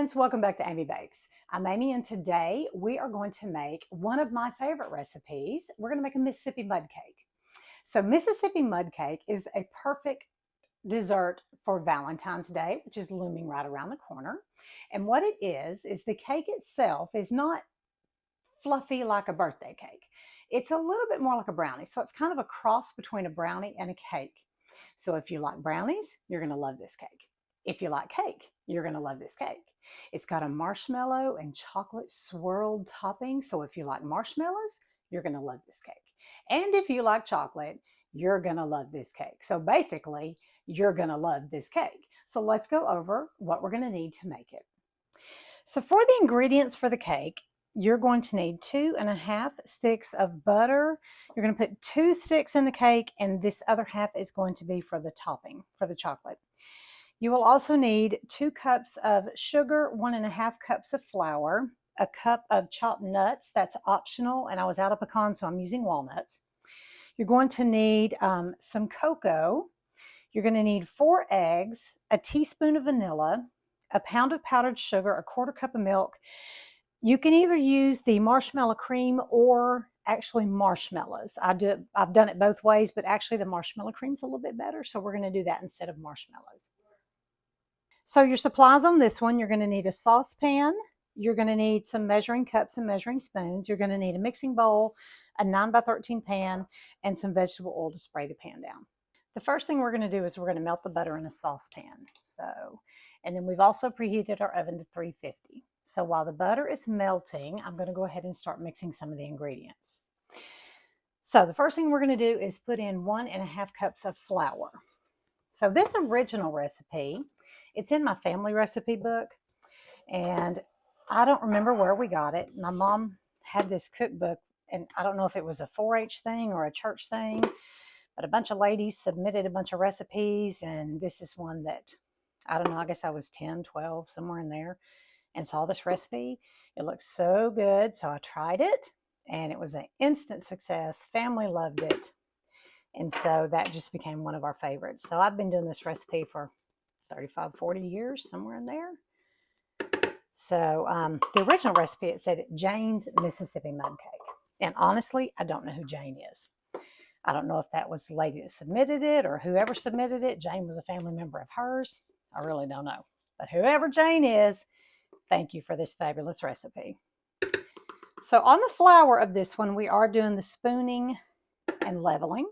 friends, welcome back to Amy Bakes. I'm Amy and today we are going to make one of my favorite recipes. We're going to make a Mississippi mud cake. So Mississippi mud cake is a perfect dessert for Valentine's Day, which is looming right around the corner. And what it is the cake itself is not fluffy like a birthday cake. It's a little bit more like a brownie. So it's kind of a cross between a brownie and a cake. So if you like brownies, you're going to love this cake. If you like cake, you're going to love this cake. It's got a marshmallow and chocolate swirled topping. So if you like marshmallows, you're going to love this cake. And if you like chocolate, you're going to love this cake. So basically, you're going to love this cake. So let's go over what we're going to need to make it. So for the ingredients for the cake, you're going to need 2.5 sticks of butter. You're going to put 2 sticks in the cake, and this other half is going to be for the topping, for the chocolate. You will also need 2 cups of sugar, 1.5 cups of flour, a cup of chopped nuts. That's optional, and I was out of pecans, so I'm using walnuts. You're going to need some cocoa. You're going to need 4 eggs, a teaspoon of vanilla, a pound of powdered sugar, a 1/4 cup of milk. You can either use the marshmallow cream or actually marshmallows. I've done it both ways, but actually the marshmallow cream's a little bit better, so we're going to do that instead of marshmallows. So your supplies on this one, you're going to need a saucepan. You're going to need some measuring cups and measuring spoons. You're going to need a mixing bowl, a 9x13 pan, and some vegetable oil to spray the pan down. The first thing we're going to do is we're going to melt the butter in a saucepan. And then we've also preheated our oven to 350. So while the butter is melting, I'm going to go ahead and start mixing some of the ingredients. So the first thing we're going to do is put in 1.5 cups of flour. So this original recipe, it's in my family recipe book, and I don't remember where we got it. My mom had this cookbook, and I don't know if it was a 4-H thing or a church thing, but a bunch of ladies submitted a bunch of recipes, and this is one that, I don't know, I guess I was 10, 12, somewhere in there, and saw this recipe. It looked so good, so I tried it, and it was an instant success. Family loved it, and so that just became one of our favorites. So I've been doing this recipe for 35, 40 years, somewhere in there. So the original recipe, it said Jane's Mississippi Mud Cake. And honestly, I don't know who Jane is. I don't know if that was the lady that submitted it or whoever submitted it. Jane was a family member of hers. I really don't know. But whoever Jane is, thank you for this fabulous recipe. So on the flour of this one, we are doing the spooning and leveling.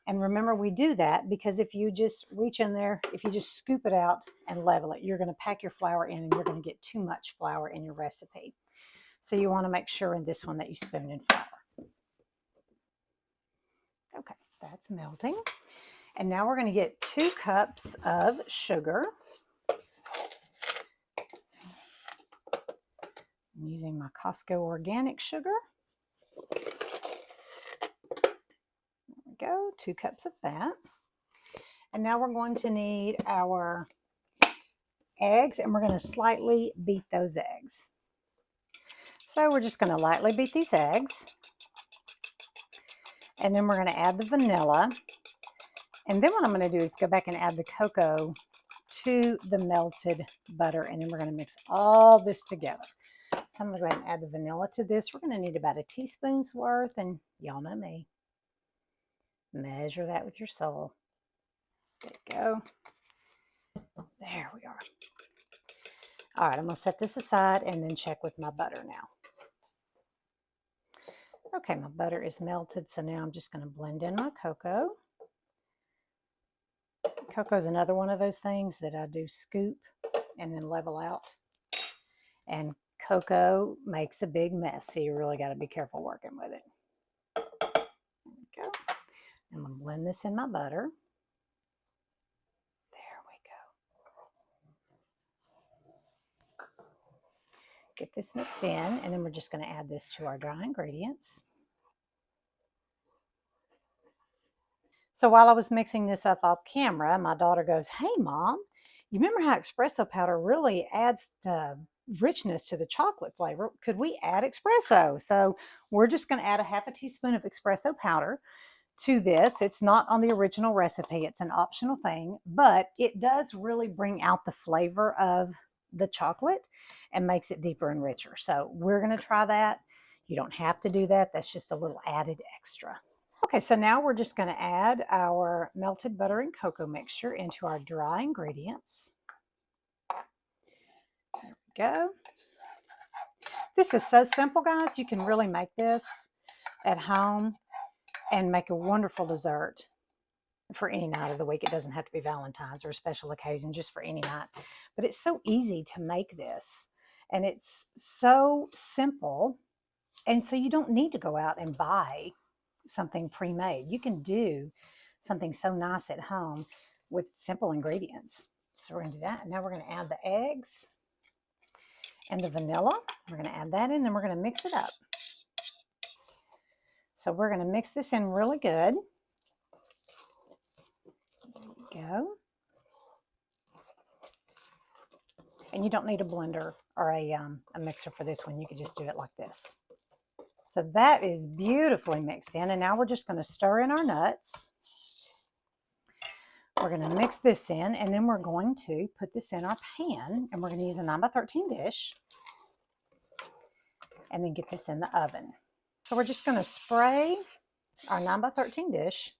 And remember, we do that because if you just reach in there, if you just scoop it out and level it, you're going to pack your flour in and you're going to get too much flour in your recipe. So you want to make sure in this one that you spoon in flour. Okay, that's melting. And now we're going to get 2 cups of sugar. I'm using my Costco organic sugar. Go 2 cups of that. And now we're going to need our eggs, and we're going to slightly beat those eggs. So we're just going to lightly beat these eggs, and then we're going to add the vanilla, and then what I'm going to do is go back and add the cocoa to the melted butter, and then we're going to mix all this together. So I'm going to go ahead and add the vanilla to this. We're going to need about a teaspoon's worth, and y'all know me. Measure that with your soul. There you go. There we are. All right, I'm going to set this aside and then check with my butter now. Okay, my butter is melted, so now I'm just going to blend in my cocoa. Cocoa is another one of those things that I do scoop and then level out. And cocoa makes a big mess, so you really got to be careful working with it. There we go. I'm going to blend this in my butter. There we go. Get this mixed in, and then we're just going to add this to our dry ingredients. So while I was mixing this up off camera, my daughter goes, "Hey, Mom, you remember how espresso powder really adds richness to the chocolate flavor? Could we add espresso?" So we're just going to add a 1/2 teaspoon of espresso powder to this. It's not on the original recipe. It's an optional thing, but it does really bring out the flavor of the chocolate and makes it deeper and richer. So we're going to try that. You don't have to do that. That's just a little added extra. Okay, so now we're just going to add our melted butter and cocoa mixture into our dry ingredients. There we go. This is so simple, guys. You can really make this at home and make a wonderful dessert for any night of the week. It doesn't have to be Valentine's or a special occasion, just for any night. But it's so easy to make this, and it's so simple. And so you don't need to go out and buy something pre-made. You can do something so nice at home with simple ingredients. So we're going to do that. And now we're going to add the eggs and the vanilla. We're going to add that in, and we're going to mix it up. So we're going to mix this in really good. There we go. And you don't need a blender or a mixer for this one. You could just do it like this. So that is beautifully mixed in. And now we're just going to stir in our nuts. We're going to mix this in, and then we're going to put this in our pan, and we're going to use a 9x13 dish, and then get this in the oven. So we're just going to spray our 9x13 dish,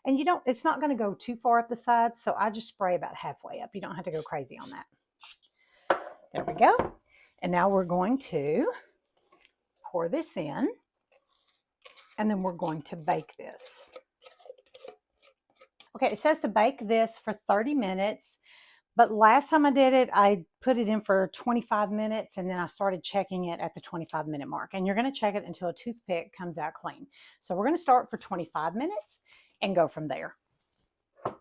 and it's not going to go too far up the sides, so I just spray about halfway up. You don't have to go crazy on that. There we go. And now we're going to pour this in, and then we're going to bake this. Okay, it says to bake this for 30 minutes, but last time I did it, I put it in for 25 minutes, and then I started checking it at the 25-minute mark. And you're going to check it until a toothpick comes out clean. So we're going to start for 25 minutes and go from there. Put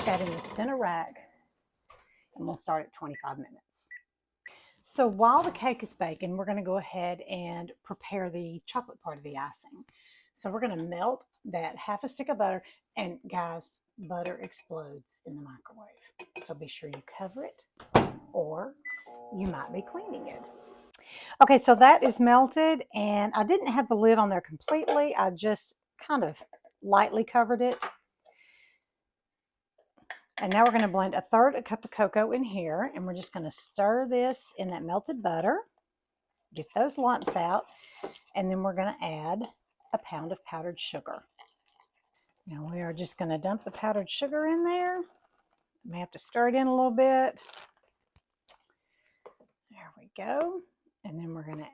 that in the center rack, and we'll start at 25 minutes. So while the cake is baking, we're going to go ahead and prepare the chocolate part of the icing. So we're going to melt that half a stick of butter, and guys, butter explodes in the microwave. So be sure you cover it, or you might be cleaning it. Okay, so that is melted, and I didn't have the lid on there completely. I just kind of lightly covered it. And now we're going to blend 1/3 cup of cocoa in here, and we're just going to stir this in that melted butter, get those lumps out, and then we're going to add a pound of powdered sugar. Now we are just going to dump the powdered sugar in there. May have to stir it in a little bit. There we go. And then we're going to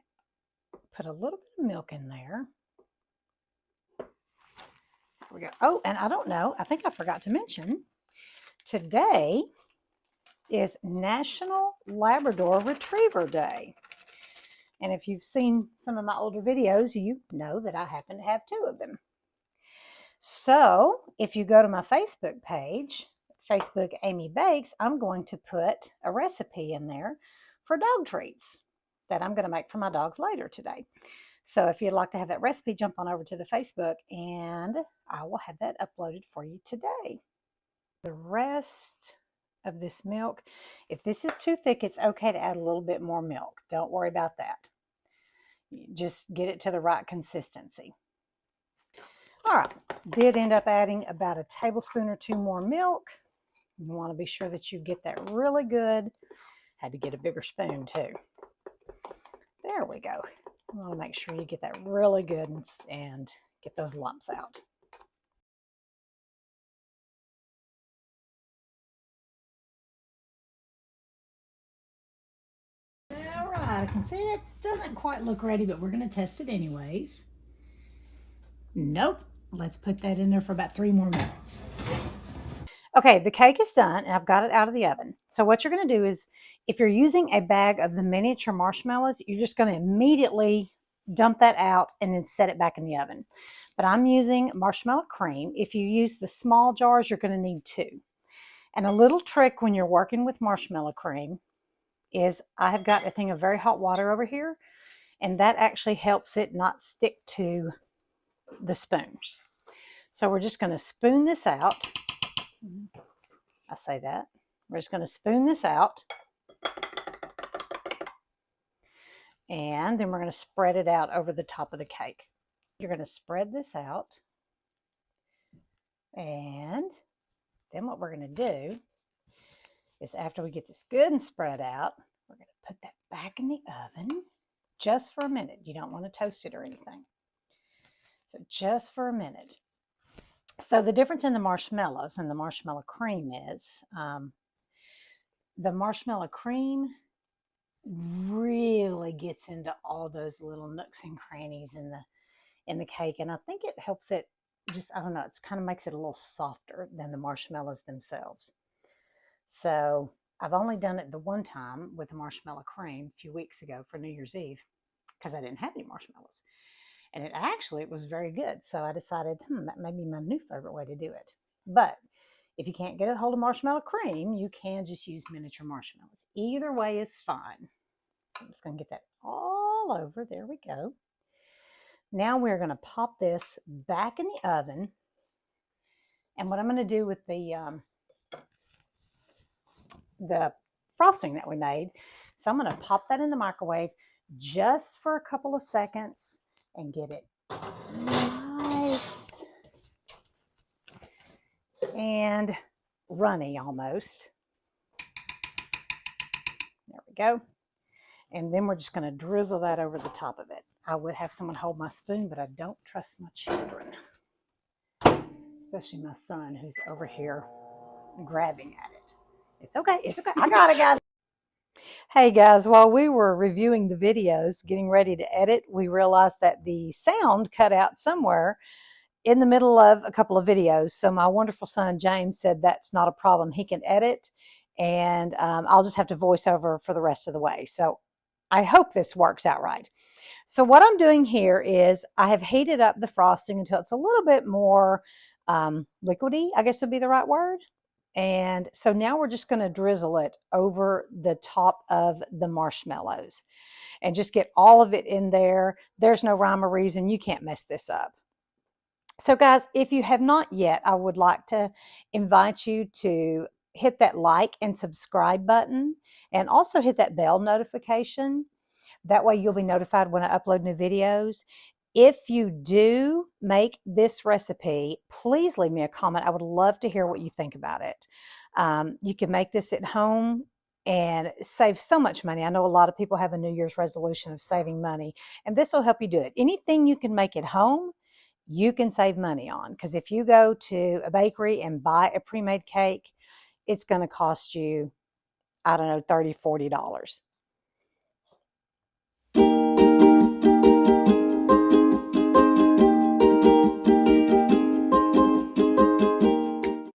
put a little bit of milk in there. There we go. Oh, and I don't know, I think I forgot to mention, today is National Labrador Retriever Day. And if you've seen some of my older videos, you know that I happen to have 2 of them. So if you go to my Facebook page, Facebook Amy Bakes, I'm going to put a recipe in there for dog treats that I'm going to make for my dogs later today. So if you'd like to have that recipe, jump on over to the Facebook, and I will have that uploaded for you today. The rest of this milk, if this is too thick, it's okay to add a little bit more milk. Don't worry about that. Just get it to the right consistency. All right, did end up adding about a tablespoon or 2 more milk. You want to be sure that you get that really good. Had to get a bigger spoon too. There we go. You want to make sure you get that really good and get those lumps out. All right, I can see that doesn't quite look ready, but we're going to test it anyways. Nope. Let's put that in there for about 3 more minutes. Okay, the cake is done, and I've got it out of the oven. So what you're going to do is, if you're using a bag of the miniature marshmallows, you're just going to immediately dump that out and then set it back in the oven. But I'm using marshmallow cream. If you use the small jars, you're going to need 2. And a little trick when you're working with marshmallow cream is I have got a thing of very hot water over here, and that actually helps it not stick to the spoon. So we're just going to spoon this out. I say that. We're just going to spoon this out. And then we're going to spread it out over the top of the cake. You're going to spread this out. And then what we're going to do is after we get this good and spread out, we're going to put that back in the oven just for a minute. You don't want to toast it or anything. So just for a minute. So the difference in the marshmallows and the marshmallow cream is the marshmallow cream really gets into all those little nooks and crannies in the cake, and I think it helps it just, I don't know, it kind of makes it a little softer than the marshmallows themselves. So I've only done it the one time with the marshmallow cream a few weeks ago for New Year's Eve because I didn't have any marshmallows. And it was very good. So I decided, that may be my new favorite way to do it. But if you can't get a hold of marshmallow cream, you can just use miniature marshmallows. Either way is fine. So I'm just going to get that all over. There we go. Now we're going to pop this back in the oven. And what I'm going to do with the frosting that we made, so I'm going to pop that in the microwave just for a couple of seconds and get it nice and runny almost. There we go. And then we're just going to drizzle that over the top of it. I would have someone hold my spoon, but I don't trust my children, especially my son who's over here grabbing at it. It's okay. It's okay. I got it, guys. Hey guys, while we were reviewing the videos, getting ready to edit, we realized that the sound cut out somewhere in the middle of a couple of videos. So my wonderful son, James, said that's not a problem. He can edit, and I'll just have to voice over for the rest of the way. So I hope this works out right. So what I'm doing here is I have heated up the frosting until it's a little bit more liquidy, I guess would be the right word. And so now we're just going to drizzle it over the top of the marshmallows and just get all of it in there. There's no rhyme or reason. You can't mess this up. So guys, if you have not yet, I would like to invite you to hit that like and subscribe button and also hit that bell notification. That way you'll be notified when I upload new videos. If you do make this recipe, please leave me a comment. I would love to hear what you think about it. You can make this at home and save so much money. I know a lot of people have a New Year's resolution of saving money, and this will help you do it. Anything you can make at home, you can save money on, because if you go to a bakery and buy a pre-made cake, it's going to cost you, I don't know, $30, $40.